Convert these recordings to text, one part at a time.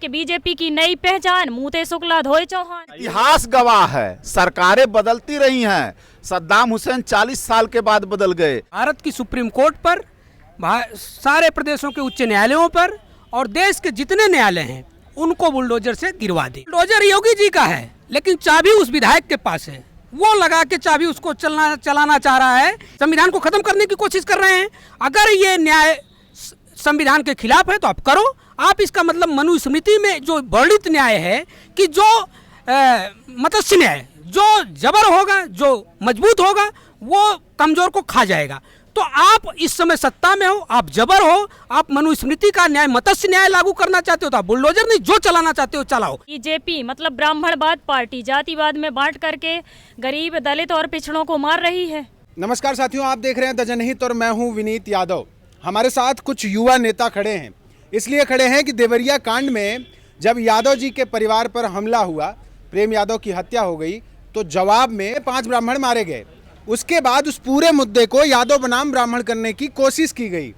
कि बीजेपी की नई पहचान मूते शुक्ला धोए चौहान। इतिहास गवाह है, सरकारें बदलती रही हैं। सद्दाम हुसैन 40 साल के बाद बदल गए। भारत की सुप्रीम कोर्ट पर, सारे प्रदेशों के उच्च न्यायालयों पर और देश के जितने न्यायालय हैं उनको बुलडोजर से गिरवा दी। बुलडोजर योगी जी का है, लेकिन चाबी उस विधायक के पास है। वो लगा के चाबी उसको चलाना चाह रहा है। संविधान को खत्म करने की कोशिश कर रहे हैं। अगर ये न्याय संविधान के खिलाफ है तो आप करो। आप इसका मतलब मनुस्मृति में जो वर्णित न्याय है कि जो मत्स्य न्याय, जो जबर होगा, जो मजबूत होगा, वो कमजोर को खा जाएगा। तो आप इस समय सत्ता में हो, आप जबर हो, आप मनुस्मृति का न्याय, मत्स्य न्याय लागू करना चाहते हो तो आप बुलडोजर नहीं, जो चलाना चाहते हो चलाओ। बीजेपी मतलब ब्राह्मणवाद पार्टी जातिवाद में बांट करके गरीब, दलित और पिछड़ों को मार रही है। नमस्कार साथियों, आप देख रहे हैं द जनहित और मैं हूं विनीत यादव। हमारे साथ कुछ युवा नेता खड़े हैं। इसलिए खड़े हैं कि देवरिया कांड में जब यादव जी के परिवार पर हमला हुआ, प्रेम यादव की हत्या हो गई, तो जवाब में 5 ब्राह्मण मारे गए। उसके बाद उस पूरे मुद्दे को यादव बनाम ब्राह्मण करने की कोशिश की गई।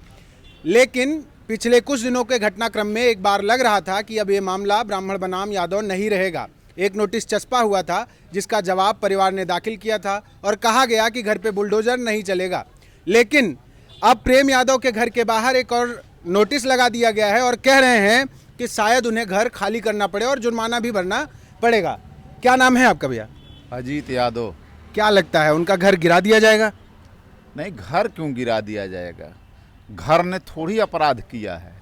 लेकिन पिछले कुछ दिनों के घटनाक्रम में एक बार लग रहा था कि अब ये मामला ब्राह्मण बनाम यादव नहीं रहेगा। एक नोटिस चस्पा हुआ था जिसका जवाब परिवार ने दाखिल किया था और कहा गया कि घर पे बुलडोजर नहीं चलेगा। लेकिन अब प्रेम यादव के घर के बाहर एक और नोटिस लगा दिया गया है और कह रहे हैं कि शायद उन्हें घर खाली करना पड़े और जुर्माना भी भरना पड़ेगा। क्या नाम है आपका भैया? अजीत यादव। क्या लगता है उनका घर गिरा दिया जाएगा? नहीं, घर क्यों गिरा दिया जाएगा? घर ने थोड़ी अपराध किया है।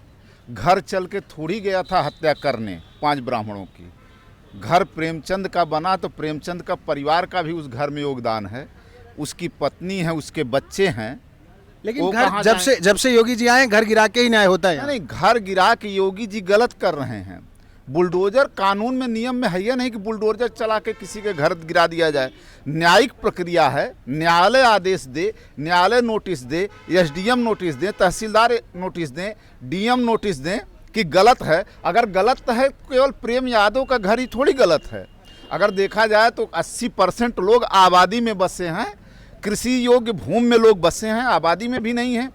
घर चल के थोड़ी गया था हत्या करने 5 ब्राह्मणों की। घर प्रेमचंद का बना तो प्रेमचंद का परिवार का भी उस घर में योगदान है। उसकी पत्नी है, उसके बच्चे हैं। लेकिन घर जब से योगी जी आए घर गिरा के ही न्याय होता है। नहीं, घर गिरा के योगी जी गलत कर रहे हैं। बुलडोजर कानून में, नियम में है या नहीं कि बुलडोजर चला के किसी के घर गिरा दिया जाए। न्यायिक प्रक्रिया है। न्यायालय आदेश दे, न्यायालय नोटिस दे, एसडीएम नोटिस दे, तहसीलदार नोटिस दें, डीएम नोटिस दें कि गलत है। अगर गलत है, केवल प्रेम यादव का घर ही थोड़ी गलत है। अगर देखा जाए तो 80% लोग आबादी में बसे हैं, कृषि योग्य भूमि में लोग बसे हैं, आबादी में भी नहीं है।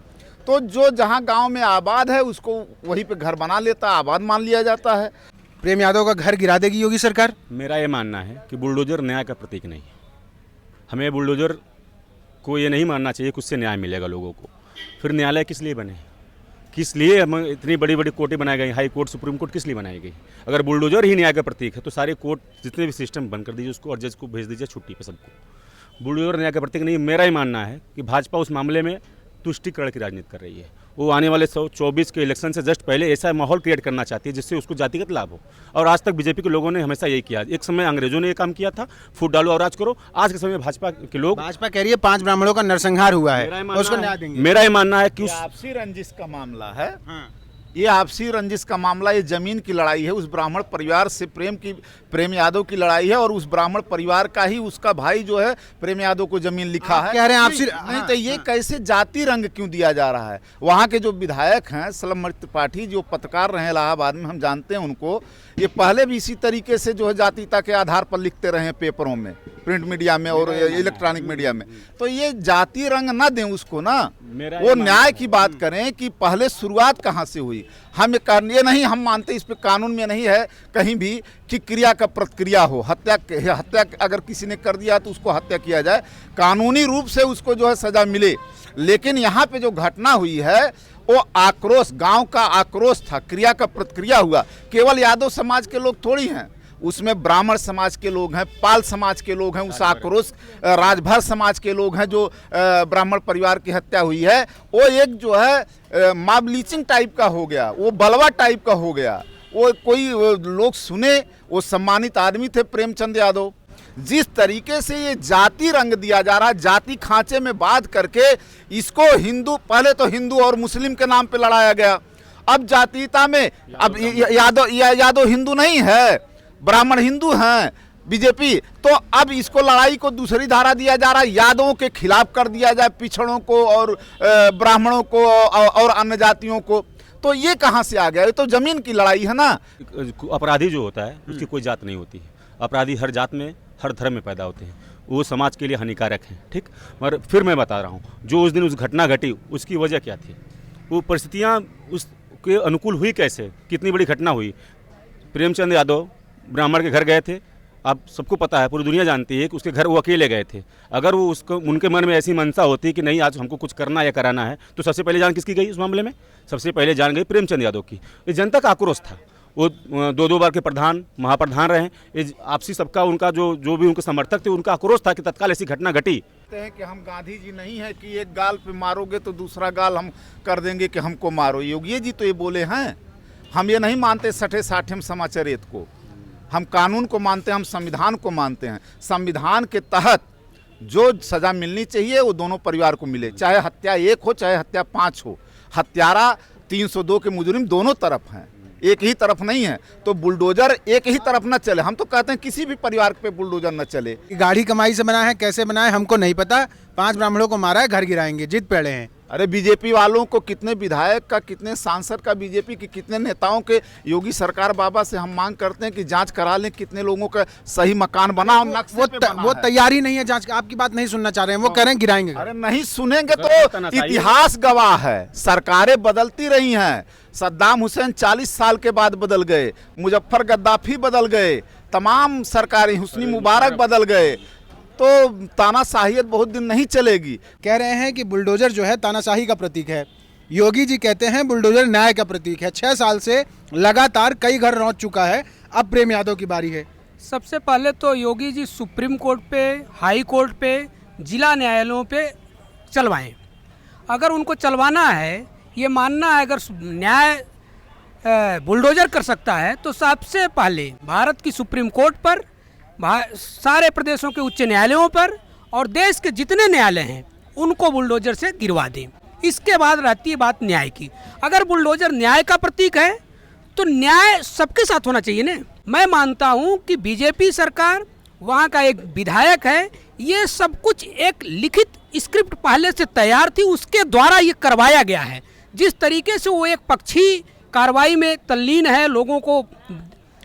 तो जो जहाँ गांव में आबाद है उसको वहीं पे घर बना लेता, आबाद मान लिया जाता है। प्रेम यादव का घर गिरा देगी योगी सरकार? मेरा ये मानना है कि बुलडोजर न्याय का प्रतीक नहीं है। हमें बुलडोजर को ये नहीं मानना चाहिए कि उससे न्याय मिलेगा लोगों को। फिर न्यायालय किस लिए बने, किस लिए हम इतनी बड़ी बड़ी कोर्टें बनाई गई, हाई कोर्ट, सुप्रीम कोर्ट किस लिए बनाई गई? अगर बुलडोजर ही न्याय का प्रतीक है तो सारे कोर्ट जितने भी सिस्टम बंद कर दीजिए उसको और जज को भेज दीजिए छुट्टी पे सबको। बुलडोजर न्याय का प्रतीक नहीं। मेरा ही मानना है कि भाजपा उस मामले में तुष्टिकरण की राजनीति कर रही है। वो आने वाले 124 के इलेक्शन से जस्ट पहले ऐसा माहौल क्रिएट करना चाहती है जिससे उसको जातिगत लाभ हो। और आज तक बीजेपी के लोगों ने हमेशा यही किया। एक समय अंग्रेजों ने ये काम किया था, फूट डालो और राज करो। आज के समय भाजपा के लोग, भाजपा कह रही है 5 ब्राह्मणों का नरसंहार हुआ है, उसको न्याय देंगे। मेरा ये मानना है कि आपसी रंजिश का मामला है। ये आपसी रंजिश का मामला, ये जमीन की लड़ाई है। उस ब्राह्मण परिवार से प्रेम यादव की लड़ाई है और उस ब्राह्मण परिवार का ही उसका भाई जो है प्रेम यादव को जमीन लिखा है। कह रहे हैं आपसी नहीं तो ये कैसे जाति रंग क्यों दिया जा रहा है? वहाँ के जो विधायक हैं सलम त्रिपाठी, जो पत्रकार रहे इलाहाबाद में, हम जानते हैं उनको। ये पहले भी इसी तरीके से जो है जातीयता के आधार पर लिखते रहे हैं पेपरों में, प्रिंट मीडिया में और इलेक्ट्रॉनिक मीडिया में। तो ये जाति रंग ना दें उसको ना, वो न्याय की बात करें कि पहले शुरुआत कहाँ से हुई। हम ये नहीं हम मानते, इस पे कानून में नहीं है कहीं भी कि क्रिया का प्रतिक्रिया हो। हत्या अगर किसी ने कर दिया तो उसको हत्या किया जाए, कानूनी रूप से उसको जो है सजा मिले। लेकिन यहाँ पे जो घटना हुई है वो आक्रोश, गांव का आक्रोश था, क्रिया का प्रतिक्रिया हुआ। केवल यादव समाज के लोग थोड़ी हैं, उसमें ब्राह्मण समाज के लोग हैं, पाल समाज के लोग हैं, उस आक्रोश राजभर समाज के लोग हैं। जो ब्राह्मण परिवार की हत्या हुई है वो एक जो है मॉब लीचिंग टाइप का हो गया, वो बलवा टाइप का हो गया। वो कोई लोग सुने, वो सम्मानित आदमी थे प्रेमचंद यादव। जिस तरीके से ये जाति रंग दिया जा रहा है, जाति खांचे में बांध करके इसको हिंदू, पहले तो हिंदू और मुस्लिम के नाम पे लड़ाया गया, अब जातीयता में, अब यादव हिंदू नहीं है, ब्राह्मण हिंदू हैं बीजेपी, तो अब इसको लड़ाई को दूसरी धारा दिया जा रहा है, यादवों के खिलाफ कर दिया जाए, पिछड़ों को और ब्राह्मणों को और अन्य जातियों को। तो ये कहाँ से आ गया? ये तो जमीन की लड़ाई है ना। अपराधी जो होता है उसकी कोई जात नहीं होती है। अपराधी हर जात में, हर धर्म में पैदा होते हैं। वो समाज के लिए हानिकारक हैं, ठीक। मगर फिर मैं बता रहा हूँ, जो उस दिन उस घटना घटी उसकी वजह क्या थी, वो परिस्थितियाँ उसके अनुकूल हुई कैसे, कितनी बड़ी घटना हुई। प्रेमचंद यादव ब्राह्मण के घर गए थे। अब सबको पता है, पूरी दुनिया जानती है कि उसके घर वो अकेले गए थे। अगर वो उसको उनके मन में ऐसी मनसा होती कि नहीं आज हमको कुछ करना या कराना है, तो सबसे पहले जान किसकी गई उस मामले में? सबसे पहले जान गई प्रेमचंद यादव की। ये जनता का आक्रोश था। वो 2-2 बार के प्रधान महाप्रधान रहे। ये आपसी सबका उनका जो भी उनके समर्थक थे, उनका आक्रोश था कि तत्काल ऐसी घटना घटी। कहते हैं कि हम गांधी जी नहीं है कि एक गाल पे मारोगे तो दूसरा गाल हम कर देंगे कि हमको मारो। योगी जी तो ये बोले हैं। हम ये नहीं मानते सठे साठेम समाचरित को, हम कानून को मानते हैं, हम संविधान को मानते हैं। संविधान के तहत जो सज़ा मिलनी चाहिए वो दोनों परिवार को मिले, चाहे हत्या 1 हो चाहे हत्या 5 हो। हत्यारा 302 के मुजरिम दोनों तरफ हैं, एक ही तरफ नहीं है। तो बुलडोजर एक ही तरफ न चले। हम तो कहते हैं किसी भी परिवार पे बुलडोजर न चले। गाड़ी कमाई से बना है, कैसे बना है हमको नहीं पता। 5 ब्राह्मणों को मारा है, घर गिराएंगे, जिद पे अड़े हैं। अरे बीजेपी वालों को, कितने विधायक का, कितने सांसद का, बीजेपी के कितने नेताओं के योगी सरकार बाबा से हम मांग करते हैं कि जांच करा लें कितने लोगों का सही मकान बना और नक्शे पे बना वो है। तैयारी नहीं है जांच। आपकी बात नहीं सुनना चाह रहे हैं, वो कह रहे हैं गिराएंगे। अरे नहीं सुनेंगे तो इतिहास गवाह है। सरकारें बदलती रही हैं। सद्दाम हुसैन 40 साल के बाद बदल गए, मुजफ्फर गद्दाफी बदल गए, तमाम सरकारें, हुस्नी मुबारक बदल गए। तो तानाशाहियत बहुत दिन नहीं चलेगी। कह रहे हैं कि बुलडोजर जो है तानाशाही का प्रतीक है। योगी जी कहते हैं बुलडोजर न्याय का प्रतीक है। 6 साल से लगातार कई घर रौंद चुका है, अब प्रेम यादव की बारी है। सबसे पहले तो योगी जी सुप्रीम कोर्ट पे, हाई कोर्ट पे, जिला न्यायालयों पे चलवाएं। अगर उनको चलवाना है, ये मानना है अगर न्याय बुलडोजर कर सकता है, तो सबसे पहले भारत की सुप्रीम कोर्ट पर, सारे प्रदेशों के उच्च न्यायालयों पर और देश के जितने न्यायालय हैं उनको बुलडोजर से गिरवा दें। इसके बाद रहती है बात न्याय की। अगर बुलडोजर न्याय का प्रतीक है तो न्याय सबके साथ होना चाहिए ना। मैं मानता हूं कि बीजेपी सरकार, वहां का एक विधायक है, ये सब कुछ एक लिखित स्क्रिप्ट पहले से तैयार थी, उसके द्वारा ये करवाया गया है। जिस तरीके से वो एक पक्षी कार्रवाई में तल्लीन है, लोगों को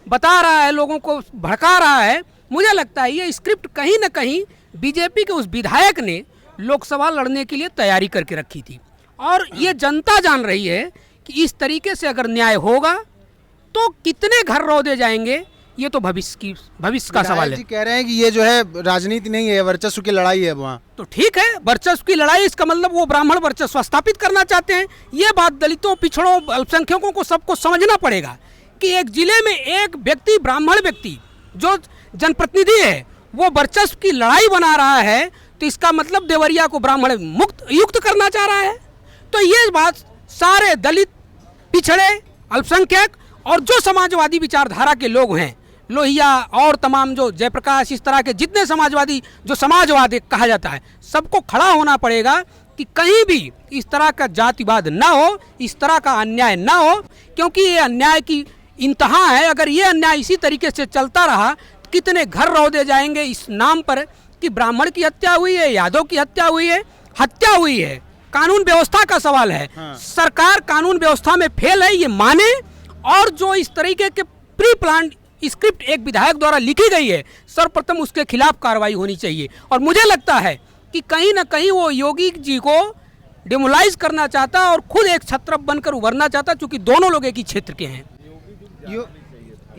बता रहा है, लोगों को भड़का रहा है, मुझे लगता है ये स्क्रिप्ट कहीं ना कहीं बीजेपी के उस विधायक ने लोकसभा लड़ने के लिए तैयारी करके रखी थी। और ये जनता जान रही है कि इस तरीके से अगर न्याय होगा तो कितने घर रौदे जाएंगे, ये तो भविष्य का सवाल है। जी कह रहे हैं कि ये जो है राजनीति नहीं है, वर्चस्व की लड़ाई है वहाँ। तो ठीक है, वर्चस्व की लड़ाई, इसका मतलब वो ब्राह्मण वर्चस्व स्थापित करना चाहते हैं। ये बात दलितों, पिछड़ों, अल्पसंख्यकों को सबको समझना पड़ेगा कि एक जिले में एक व्यक्ति, ब्राह्मण व्यक्ति जो जनप्रतिनिधि है, वो वर्चस्व की लड़ाई बना रहा है, तो इसका मतलब देवरिया को ब्राह्मण मुक्त युक्त करना चाह रहा है। तो ये बात सारे दलित, पिछड़े, अल्पसंख्यक और जो समाजवादी विचारधारा के लोग हैं, लोहिया और तमाम जो जयप्रकाश, इस तरह के जितने समाजवादी, जो समाजवाद कहा जाता है, सबको खड़ा होना पड़ेगा कि कहीं भी इस तरह का जातिवाद ना हो, इस तरह का अन्याय ना हो, क्योंकि ये अन्याय की इंतहा है। अगर ये अन्याय इसी तरीके से चलता रहा, कितने घर रौदे जाएंगे इस नाम पर कि ब्राह्मण की हत्या हुई है, यादव की हत्या हुई है। कानून व्यवस्था का सवाल है। सरकार कानून व्यवस्था में फेल है, ये माने। और जो इस तरीके के प्री प्लान स्क्रिप्ट एक विधायक द्वारा लिखी गई है, सर्वप्रथम उसके खिलाफ कार्रवाई होनी चाहिए। और मुझे लगता है कि कहीं ना कहीं वो योगी जी को डिमोलाइज करना चाहता और खुद एक छत्रप बनकर उभरना चाहता, क्योंकि दोनों लोग एक ही क्षेत्र के हैं।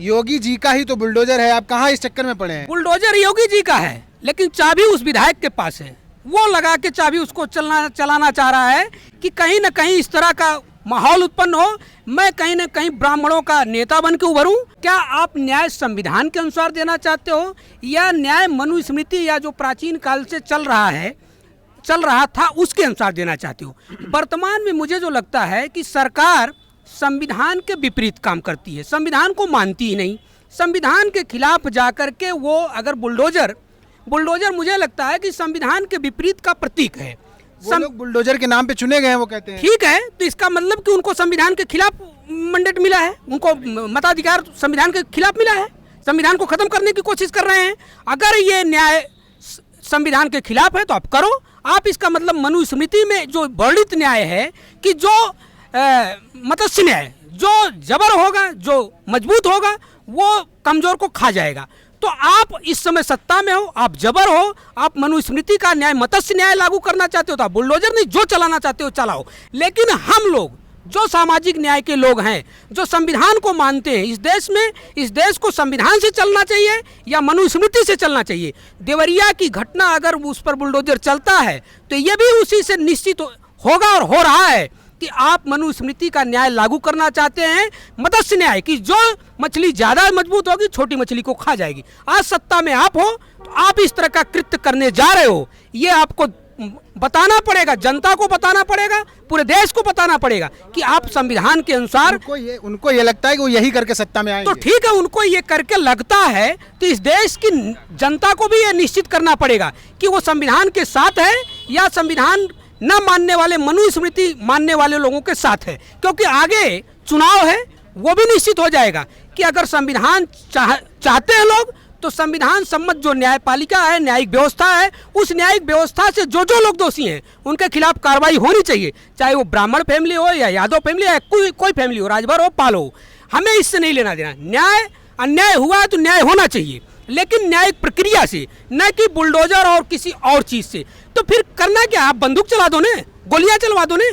योगी जी का ही तो बुलडोजर है, आप कहाँ इस चक्कर में पड़े हैं? बुलडोजर योगी जी का है, लेकिन चाबी उस विधायक के पास है। वो लगा के चाबी उसको चलाना चाह रहा है कि कहीं ना कहीं इस तरह का माहौल उत्पन्न हो, मैं कहीं ना कहीं ब्राह्मणों का नेता बन के उभरूं। क्या आप न्याय संविधान के अनुसार देना चाहते हो, या न्याय मनुस्मृति या जो प्राचीन काल से चल रहा था उसके अनुसार देना चाहते हो? वर्तमान में मुझे जो लगता है कि सरकार संविधान के विपरीत काम करती है, संविधान को मानती ही नहीं। संविधान के खिलाफ जाकर के वो अगर बुलडोजर मुझे लगता है कि संविधान के विपरीत का प्रतीक है। वो लोग बुलडोजर के नाम पे चुने गए हैं, वो कहते हैं। ठीक है, तो इसका मतलब कि उनको संविधान के खिलाफ मैंडेट मिला है, उनको मताधिकार संविधान के खिलाफ मिला है, संविधान को खत्म करने की कोशिश कर रहे हैं। अगर ये न्याय संविधान के खिलाफ है तो आप करो। आप इसका मतलब मनुस्मृति में जो वर्णित न्याय है कि जो मत्स्य न्याय, जो जबर होगा, जो मजबूत होगा, वो कमजोर को खा जाएगा। तो आप इस समय सत्ता में हो, आप जबर हो, आप मनुस्मृति का न्याय, मत्स्य न्याय लागू करना चाहते हो तो आप बुलडोजर नहीं, जो चलाना चाहते हो चलाओ। लेकिन हम लोग जो सामाजिक न्याय के लोग हैं, जो संविधान को मानते हैं, इस देश को संविधान से चलना चाहिए या मनुस्मृति से चलना चाहिए। देवरिया की घटना अगर उस पर बुलडोजर चलता है तो ये भी उसी से निश्चित होगा और हो रहा है कि आप मनुस्मृति का न्याय लागू करना चाहते हैं, मत्स्य न्याय की जो मछली ज़्यादा मजबूत होगी छोटी मछली को खा जाएगी। आज सत्ता में आप हो तो आप इस तरह का कृत्य करने जा रहे हो, ये आपको बताना पड़ेगा, जनता को बताना पड़ेगा, पूरे देश को बताना पड़ेगा कि आप संविधान के अनुसार। उनको ये लगता है कि वो यही करके सत्ता में आएंगे। तो ठीक है, उनको ये करके लगता है तो इस देश की जनता को भी ये निश्चित करना पड़ेगा कि वो संविधान के साथ है या संविधान न मानने वाले, मनुस्मृति मानने वाले लोगों के साथ है। क्योंकि आगे चुनाव है, वो भी निश्चित हो जाएगा कि अगर संविधान चाहते हैं लोग तो संविधान सम्मत जो न्यायपालिका है, न्यायिक व्यवस्था है, उस न्यायिक व्यवस्था से जो जो लोग दोषी हैं उनके खिलाफ कार्रवाई होनी चाहिए, चाहे वो ब्राह्मण फैमिली हो या यादव फैमिली या कोई फैमिली हो, राजभर हो, पाल हो। हमें इससे नहीं लेना देना। न्याय अन्याय हुआ है तो न्याय होना चाहिए, लेकिन न्यायिक प्रक्रिया से, न कि बुलडोजर और किसी और चीज़ से। तो फिर करना क्या, आप बंदूक चला दो ने, गोलियां चलवा दो ने,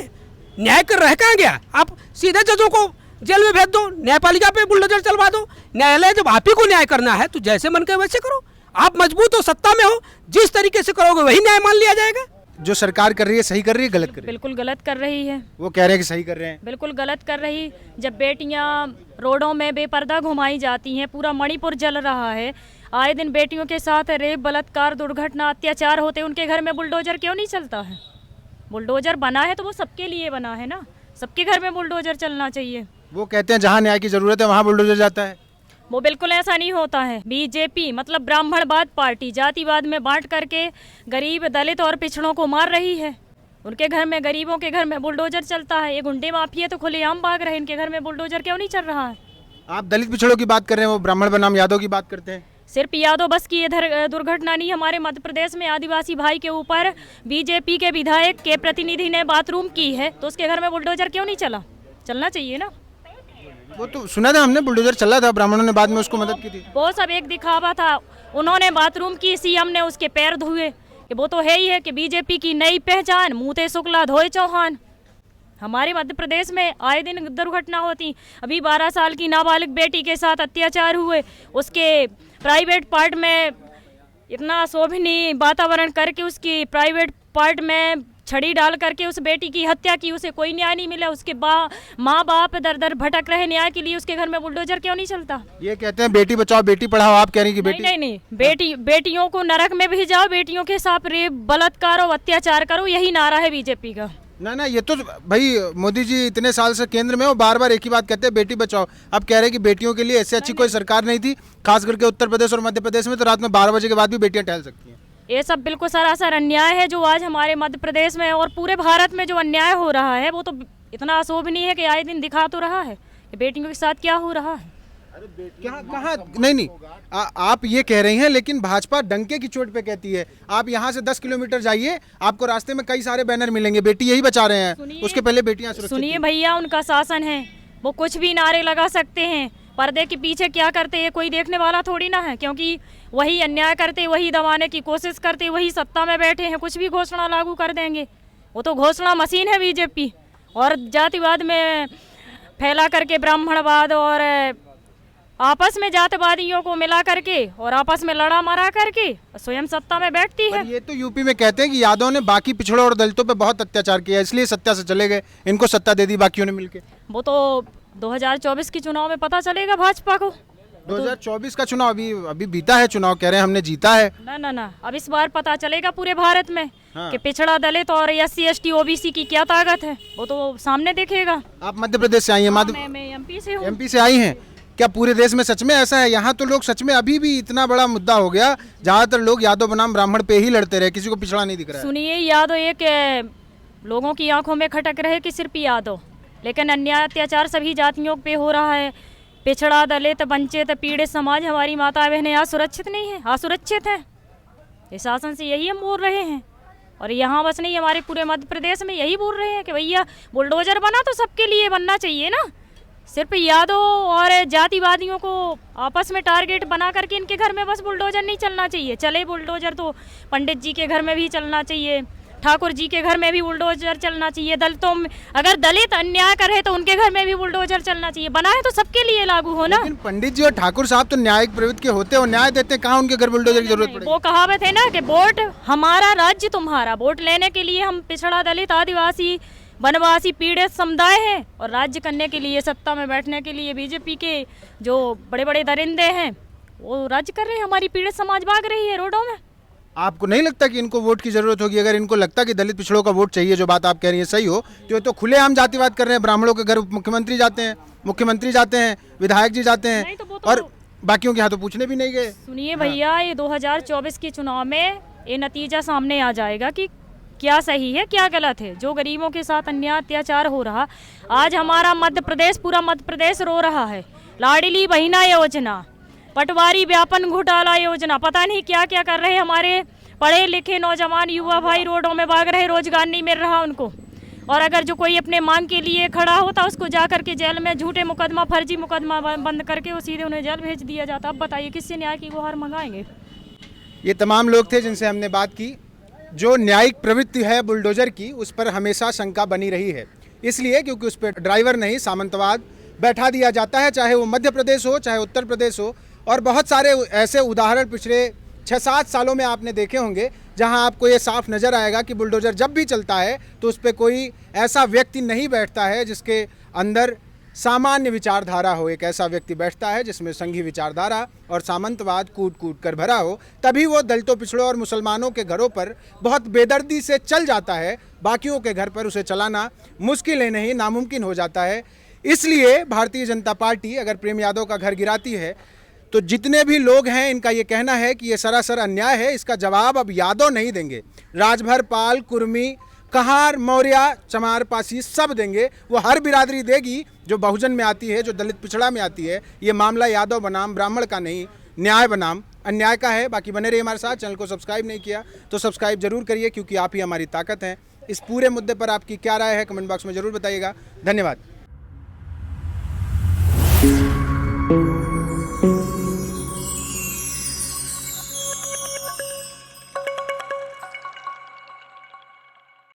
न्याय कर रह कहाँ गया? आप सीधे जजों को जेल में भेज दो, न्यायपालिका पे बुलडोजर चलवा दो। न्यायालय जब आप ही को न्याय करना है तो जैसे मन के वैसे करो। आप मजबूत हो, सत्ता में हो, जिस तरीके से करोगे वही न्याय मान लिया जाएगा। जो सरकार कर रही है सही कर रही है, गलत कर रही है? बिल्कुल गलत कर रही है। वो कह रहे हैं कि सही कर रहे हैं। बिल्कुल गलत कर रही। जब बेटियां रोडों में बेपर्दा घुमाई जाती हैं, पूरा मणिपुर जल रहा है, आए दिन बेटियों के साथ रेप, बलात्कार, दुर्घटना, अत्याचार होते, उनके घर में बुलडोजर क्यों नहीं चलता है? बुलडोजर बना है तो वो सबके लिए बना है ना, सबके घर में बुलडोजर चलना चाहिए। वो कहते हैं जहाँ न्याय की जरूरत है वहाँ बुलडोजर जाता है। वो बिल्कुल ऐसा नहीं होता है। बीजेपी मतलब ब्राह्मणवाद पार्टी जातिवाद में बांट करके गरीब, दलित और पिछड़ों को मार रही है। उनके घर में, गरीबों के घर में बुलडोजर चलता है। ये गुंडे माफिया तो खुलेआम भाग रहे हैं, इनके घर में बुलडोजर क्यों नहीं चल रहा है? आप दलित पिछड़ों की बात कर रहे हैं, वो ब्राह्मण बनाम यादव की बात करते हैं। सिर्फ यादव बस की इधर दुर्घटना नहीं, हमारे मध्य प्रदेश में आदिवासी भाई के ऊपर बीजेपी के विधायक के प्रतिनिधि ने बाथरूम की है, तो उसके घर में बुलडोजर क्यों नहीं चला? चलना चाहिए ना। वो तो सुना था हमने, बुलडोजर चला था, ब्राह्मणों ने बाद में उसको मदद की थी। वो सब एक दिखावा था। उन्होंने बाथरूम की, सीएम ने उसके पैर धोए, कि वो तो है ही है कि बीजेपी की नई पहचान, मुँह शुक्ला धोए चौहान। हमारे मध्य प्रदेश में आए दिन दुर्घटना होती। अभी 12 साल की नाबालिग बेटी के साथ अत्याचार हुए, उसके प्राइवेट पार्ट में इतना शोभनीय वातावरण करके उसकी प्राइवेट पार्ट में छड़ी डाल करके उस बेटी की हत्या की, उसे कोई न्याय नहीं मिला। उसके माँ बाप दर दर भटक रहे न्याय के लिए, उसके घर में बुलडोजर क्यों नहीं चलता? ये कहते हैं बेटी बचाओ बेटी पढ़ाओ, आप कह रही कि बेटी नहीं, बेटियों को नरक में भेजाओ, बेटियों के साथ रेप, बलात्कार और अत्याचार करो, यही नारा है बीजेपी का। ना ये तो भाई मोदी जी इतने साल से केंद्र में हो, बार बार एक ही बात कहते हैं, बेटी बचाओ। अब कह रहे हैं कि बेटियों के लिए ऐसे अच्छी कोई सरकार नहीं थी, खास करके उत्तर प्रदेश और मध्य प्रदेश में तो रात में 12 बजे के बाद भी बेटियां टहल सकती हैं। ये सब बिल्कुल सरासर अन्याय है जो आज हमारे मध्य प्रदेश में और पूरे भारत में जो अन्याय हो रहा है, वो तो इतना अशोभनीय है कि आए दिन दिखा तो रहा है कि बेटियों के साथ क्या हो रहा है। कहाँ नहीं आप ये कह रही हैं, लेकिन भाजपा डंके की चोट पे कहती है। आप यहाँ से 10 किलोमीटर जाइए, आपको रास्ते में कई सारे बैनर मिलेंगे, बेटी यही बचा रहे हैं, उसके पहले बेटियां सुरक्षित। सुनिए भैया, उनका शासन है, वो कुछ भी नारे लगा सकते हैं, पर्दे के पीछे क्या करते हैं कोई देखने वाला थोड़ी ना है, क्योंकि वही अन्याय करते, वही दबाने की कोशिश करते, वही सत्ता में बैठे हैं, कुछ भी घोषणा लागू कर देंगे। वो तो घोषणा मशीन है बीजेपी, और जातिवाद में फैला करके ब्राह्मणवाद और आपस में जातिवादियों को मिला करके और आपस में लड़ा मरा करके स्वयं सत्ता में बैठती है। ये तो यूपी में कहते हैं कि यादव ने बाकी पिछड़ों और दलितों पे बहुत अत्याचार किया, इसलिए सत्ता से चले गए, इनको सत्ता दे दी बाकियों ने मिलके। वो तो 2024 के चुनाव में पता चलेगा भाजपा को। 2024 का चुनाव अभी बीता है, चुनाव कह रहे हैं हमने जीता है। ना, अब इस बार पता चलेगा पूरे भारत में कि पिछड़ा, दलित और SC ST OBC की क्या ताकत है, वो तो सामने दिखेगा। आप मध्य प्रदेश से आई हैं? मैं MP से हूँ। MP से आई हैं? क्या पूरे देश में सच में ऐसा है? यहाँ तो लोग सच में अभी भी इतना बड़ा मुद्दा हो गया, ज्यादातर लोग यादव बनाम ब्राह्मण पे ही लड़ते रहे, किसी को पिछड़ा नहीं दिख रहा है। सुनिए, यादव एक लोगों की आंखों में खटक रहे कि सिर्फ यादव, लेकिन अन्याय अत्याचार सभी जातियों पे हो रहा है। पिछड़ा, दलित, वंचित, पीड़ित समाज, हमारी माता बहनें आज सुरक्षित नहीं है, असुरक्षित है। इस शासन से यही हम बोल रहे हैं, और यहाँ बस नहीं, हमारे पूरे मध्य प्रदेश में यही बोल रहे हैं कि भैया बुलडोजर बना तो सबके लिए बनना चाहिए ना, सिर्फ यादव और जातिवादियों को आपस में टारगेट बना करके इनके घर में बस बुलडोजर नहीं चलना चाहिए। चले बुलडोजर तो पंडित जी के घर में भी चलना चाहिए, ठाकुर जी के घर में भी बुलडोजर चलना चाहिए। दलितों में अगर दलित अन्याय करे तो उनके घर में भी बुलडोजर चलना चाहिए। बना है तो सबके लिए लागू हो ना। लेकिन पंडित जी और ठाकुर साहब तो न्यायिक प्रवृत्ति के होते हो, न्याय देते, कहाँ उनके घर बुलडोजर की जरूरत पड़ेगी? वो कहावत है ना कि वोट हमारा राज्य तुम्हारा। वोट लेने के लिए हम पिछड़ा, दलित, आदिवासी, वनवासी, पीड़ित समुदाय है, और राज्य करने के लिए, सत्ता में बैठने के लिए बीजेपी के जो बड़े बड़े दरिंदे हैं वो राज्य कर रहे हैं। हमारी पीड़ित समाज भाग रही है रोडों में। आपको नहीं लगता कि इनको वोट की जरूरत होगी? अगर इनको लगता कि दलित पिछड़ों का वोट चाहिए, जो बात आप कह रही है सही हो, तो ये तो खुलेआम जातिवाद कर रहे हैं। ब्राह्मणों के घर मुख्यमंत्री जाते हैं, विधायक जी जाते हैं, और बाकियों के हाथों पूछने भी नहीं गए। सुनिए भैया, ये 2024 के चुनाव में ये नतीजा सामने आ जाएगा कि क्या सही है क्या गलत है। जो गरीबों के साथ अन्याय अत्याचार हो रहा, आज हमारा मध्य प्रदेश, पूरा मध्य प्रदेश रो रहा है। लाडली बहिना योजना, पटवारी व्यापन घोटाला योजना, पता नहीं क्या क्या कर रहे हमारे पढ़े लिखे नौजवान युवा भाई रोडों में भाग रहे, रोजगार नहीं मिल रहा उनको। और अगर जो कोई अपने मांग के लिए खड़ा होता उसको जा करके जेल में झूठे मुकदमा, फर्जी मुकदमा बंद करके वो सीधे उन्हें जेल भेज दिया जाता। अब बताइए किससे न्याय की गुहार मंगाएंगे? ये तमाम लोग थे जिनसे हमने बात की। जो न्यायिक प्रवृत्ति है बुलडोजर की, उस पर हमेशा शंका बनी रही है, इसलिए क्योंकि उस पर ड्राइवर नहीं सामंतवाद बैठा दिया जाता है, चाहे वो मध्य प्रदेश हो चाहे उत्तर प्रदेश हो। और बहुत सारे ऐसे उदाहरण पिछले 6-7 सालों में आपने देखे होंगे जहां आपको ये साफ नज़र आएगा कि बुलडोजर जब भी चलता है तो उस पर कोई ऐसा व्यक्ति नहीं बैठता है जिसके अंदर सामान्य विचारधारा हो। एक ऐसा व्यक्ति बैठता है जिसमें संघी विचारधारा और सामंतवाद कूट कूट कर भरा हो, तभी वो दलितों, पिछड़ों और मुसलमानों के घरों पर बहुत बेदर्दी से चल जाता है। बाकियों के घर पर उसे चलाना मुश्किल ही नहीं, नामुमकिन हो जाता है। इसलिए भारतीय जनता पार्टी अगर प्रेम यादव का घर गिराती है तो जितने भी लोग हैं इनका ये कहना है कि ये सरासर अन्याय है। इसका जवाब अब यादव नहीं देंगे, राजभर, पाल, कुर्मी, कहार, मौर्य, चमार, पासी सब देंगे। वो हर बिरादरी देगी जो बहुजन में आती है, जो दलित पिछड़ा में आती है। ये मामला यादव बनाम ब्राह्मण का नहीं, न्याय बनाम अन्याय का है। बाकी बने रहिए हमारे साथ। चैनल को सब्सक्राइब नहीं किया तो सब्सक्राइब जरूर करिए, क्योंकि आप ही हमारी ताकत हैं। इस पूरे मुद्दे पर आपकी क्या राय है कमेंट बॉक्स में जरूर बताइएगा। धन्यवाद।